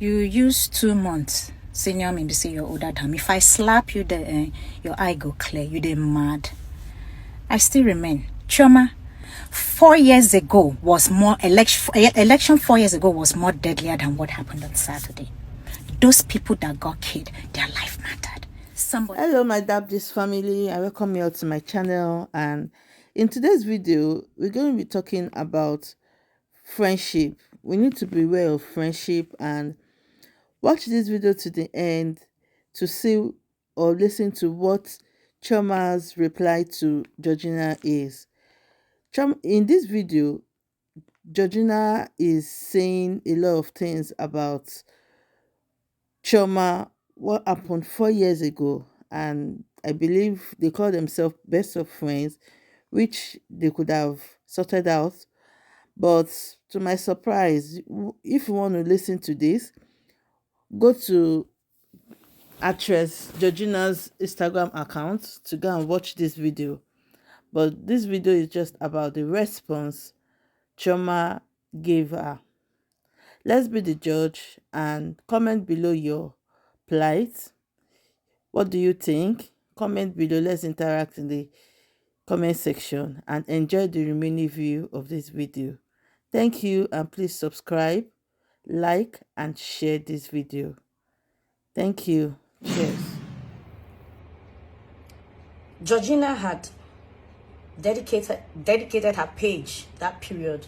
You use 2 months. Senior maybe say you're older than me. If I slap you, your eye go clear. You dey mad. I still remain. Chioma, 4 years ago was more election 4 years ago was more deadlier than what happened on Saturday. Those people that got killed, their life mattered. Hello, my Dabdis family. I welcome you all to my channel. And in today's video, we're going to be talking about friendship. We need to be aware of friendship and watch this video to the end to see or listen to what Chioma's reply to Georgina is. In this video, Georgina is saying a lot of things about Chioma, what happened 4 years ago, and I believe they call themselves best of friends, which they could have sorted out. But to my surprise, if you want to listen to this, go to actress Georgina's Instagram account to go and watch this video. But this video is just about the response Chioma gave her. Let's be the judge and comment below your plight. What do you think? Comment below. Let's interact in the comment section and enjoy the remaining view of this video. Thank you, and please subscribe, like, and share this video. Thank you. Cheers. Georgina had dedicated her page that period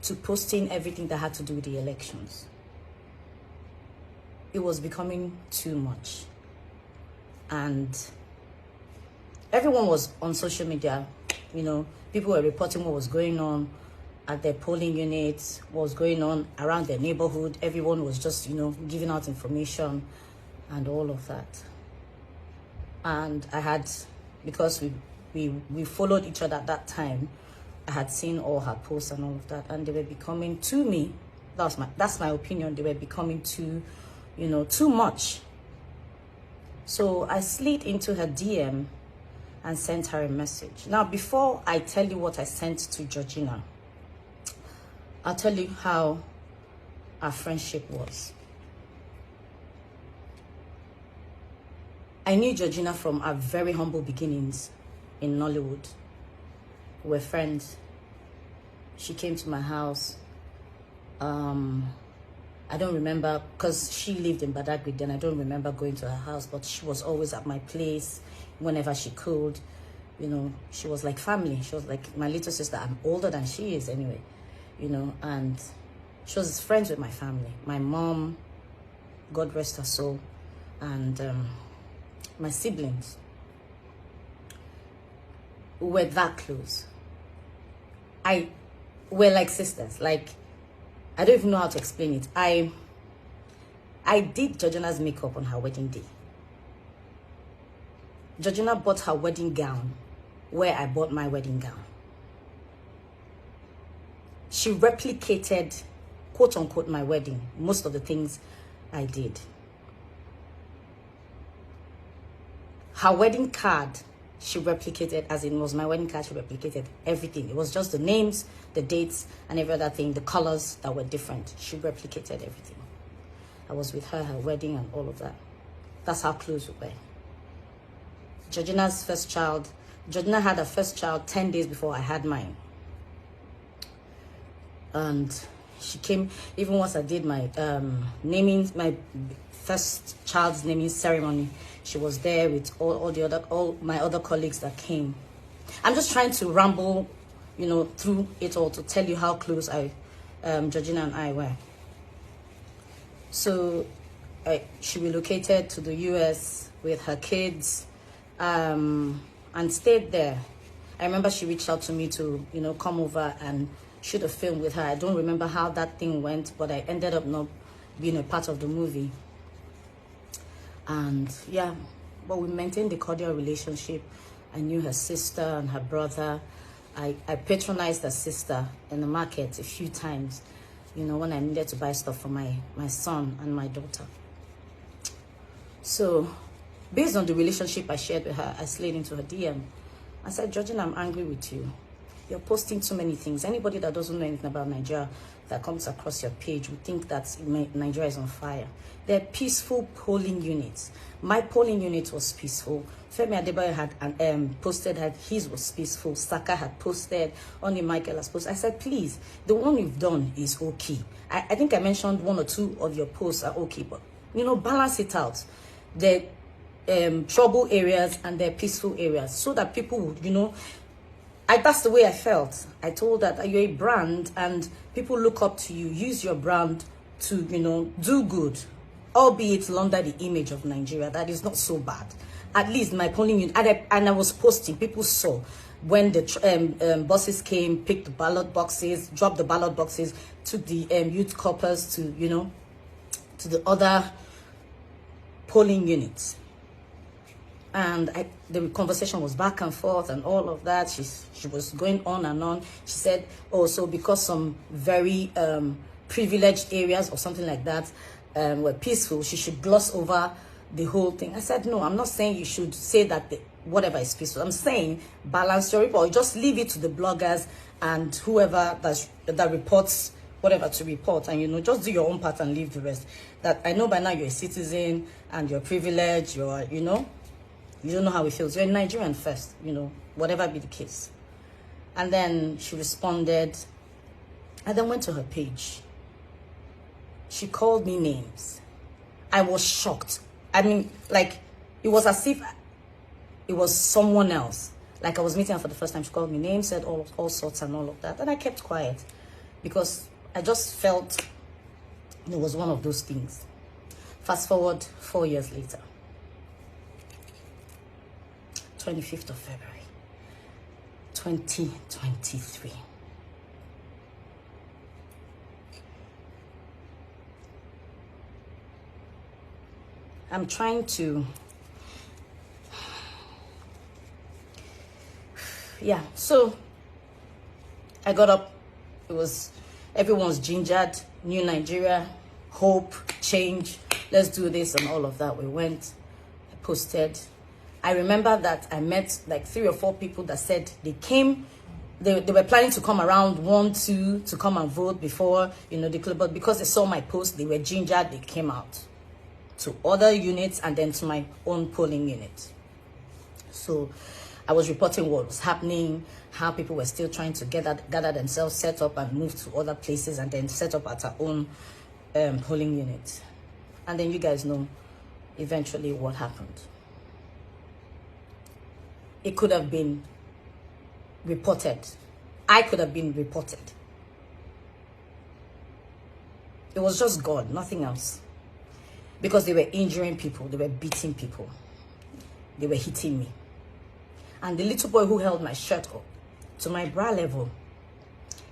to posting everything that had to do with the elections. It was becoming too much. And everyone was on social media, people were reporting what was going on at their polling units, what was going on around their neighborhood. Everyone was just, giving out information and all of that. And I had, because we followed each other at that time, I had seen all her posts and all of that, and they were becoming, to me, that's my opinion, they were becoming too much. So I slid into her DM and sent her a message. Now, before I tell you what I sent to Georgina, I'll tell you how our friendship was. I knew Georgina from our very humble beginnings in Nollywood. We were friends. She came to my house. I don't remember, because she lived in Badagry then. I don't remember going to her house, but she was always at my place whenever she could. She was like family. She was like my little sister. I'm older than she is anyway, and she was friends with my family. My mom, God rest her soul, and my siblings. We were that close. We're like sisters. Like, I don't even know how to explain it. I did Georgina's makeup on her wedding day. Georgina bought her wedding gown where I bought my wedding gown. She replicated, quote unquote, my wedding, most of the things I did. Her wedding card, she replicated, as in was my wedding card, she replicated everything. It was just the names, the dates, and every other thing, the colors that were different. She replicated everything. I was with her wedding and all of that. That's how close we were. Georgina's first child, Georgina had her first child 10 days before I had mine. And she came, even once I did my my first child's naming ceremony, she was there with all my other colleagues that came. I'm just trying to ramble, through it all to tell you how close Georgina and I were. So she relocated to the US with her kids, and stayed there. I remember she reached out to me to, come over and shoot a film with her. I don't remember how that thing went, but I ended up not being a part of the movie. And yeah, but we maintained a cordial relationship. I knew her sister and her brother. I patronized her sister in the market a few times, when I needed to buy stuff for my son and my daughter. So based on the relationship I shared with her, I slid into her DM. I said, Georgina, I'm angry with you. you're posting too many things. Anybody that doesn't know anything about Nigeria that comes across your page would think that Nigeria is on fire. They're peaceful polling units. My polling unit was peaceful. Femi Adebayo had posted that his was peaceful. Saka had posted. Oni Michael has posted. I said, please, the one you've done is okay. I think I mentioned 1 or 2 of your posts are okay, but, you know, balance it out. The trouble areas and their peaceful areas, so that people would, you know, that's the way I felt. I told that you're a brand and people look up to you. Use your brand to, you know, do good, albeit under the image of Nigeria. That is not so bad. At least my polling unit, and I was posting, people saw when the buses came, picked the ballot boxes, dropped the ballot boxes, took the youth corpers to, you know, to the other polling units. And the conversation was back and forth and all of that. She was going on and on. She said, oh, so because some very privileged areas or something like that were peaceful, she should gloss over the whole thing. I said, no, I'm not saying you should say that whatever is peaceful. I'm saying balance your report. Just leave it to the bloggers and whoever that reports whatever to report, and, you know, just do your own part and leave the rest. That I know by now you're a citizen and you're privileged, you're, you know, you don't know how it feels. You're a Nigerian first, you know, whatever be the case. And then she responded. I then went to her page. She called me names. I was shocked. I mean, like, it was as if it was someone else. Like, I was meeting her for the first time. She called me names, said all sorts and all of that. And I kept quiet because I just felt it was one of those things. Fast forward 4 years later. 25th of February, 2023. I'm trying to, yeah, so I got up. It was, everyone's gingered, new Nigeria, hope, change, let's do this and all of that. We went, I posted. I remember that I met like 3 or 4 people that said they came, they were planning to come around 1, 2 to come and vote before, you know, the club, but because they saw my post, they were gingered, they came out to other units and then to my own polling unit. So I was reporting what was happening, how people were still trying to gather themselves, set up and move to other places and then set up at our own polling unit. And then you guys know eventually what happened. It could have been reported. I could have been reported. It was just God, nothing else. Because they were injuring people, they were beating people, they were hitting me. And the little boy who held my shirt up to my bra level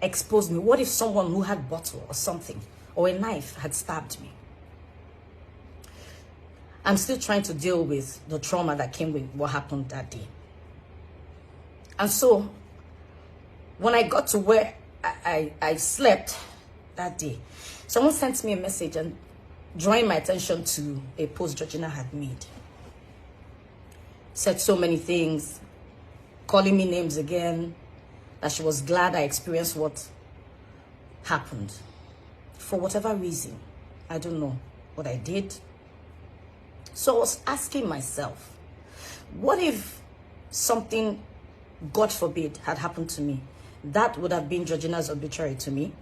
exposed me. What if someone who had a bottle or something or a knife had stabbed me? I'm still trying to deal with the trauma that came with what happened that day. And so, when I got to where I slept that day, someone sent me a message and drawing my attention to a post Georgina had made. Said so many things, calling me names again, that she was glad I experienced what happened. For whatever reason, I don't know what I did. So I was asking myself, what if something, God forbid, had happened to me? That would have been Georgina's obituary to me.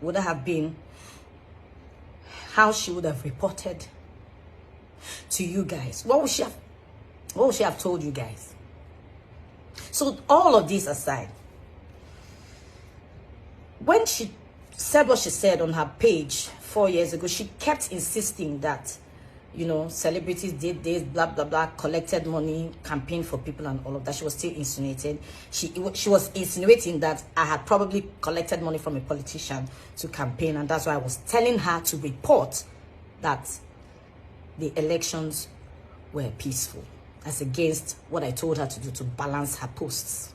Would have been how she would have reported to you guys. What would she have told you guys? So all of this aside, when she said what she said on her page 4 years ago, she kept insisting that, you know, celebrities did this, blah, blah, blah, collected money, campaigned for people and all of that. She was still insinuating. She was insinuating that I had probably collected money from a politician to campaign, and that's why I was telling her to report that the elections were peaceful, as against what I told her to do to balance her posts.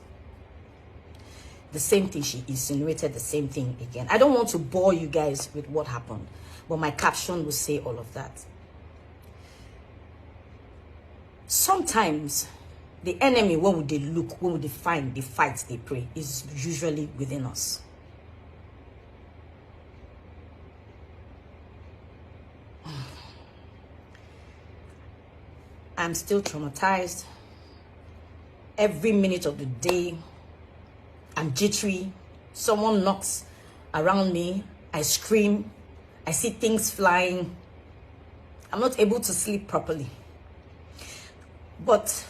The same thing, she insinuated the same thing again. I don't want to bore you guys with what happened, but my caption will say all of that. Sometimes The enemy, when would they look, when would they find, they fight, they pray, is usually within us. I'm still traumatized. Every minute of the day, I'm jittery. Someone knocks around me, I scream, I see things flying. I'm not able to sleep properly. But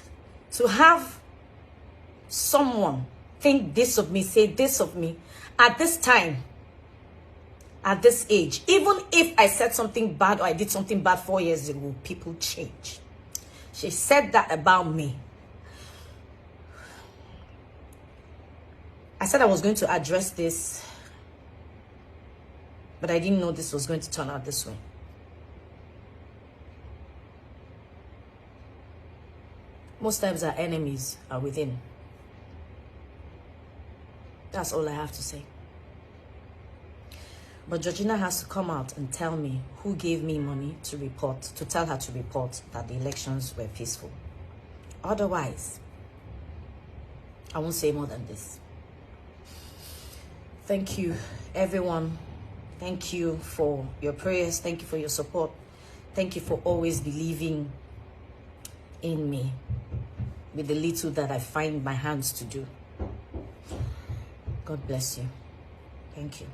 to have someone think this of me, say this of me, at this time, at this age, even if I said something bad or I did something bad 4 years ago, people change. She said that about me. I said I was going to address this, but I didn't know this was going to turn out this way. Most times our enemies are within. That's all I have to say. But Georgina has to come out and tell me who gave me money to report, to tell her to report that the elections were peaceful. Otherwise, I won't say more than this. Thank you, everyone. Thank you for your prayers. Thank you for your support. Thank you for always believing in me with the little that I find my hands to do. God bless you. Thank you.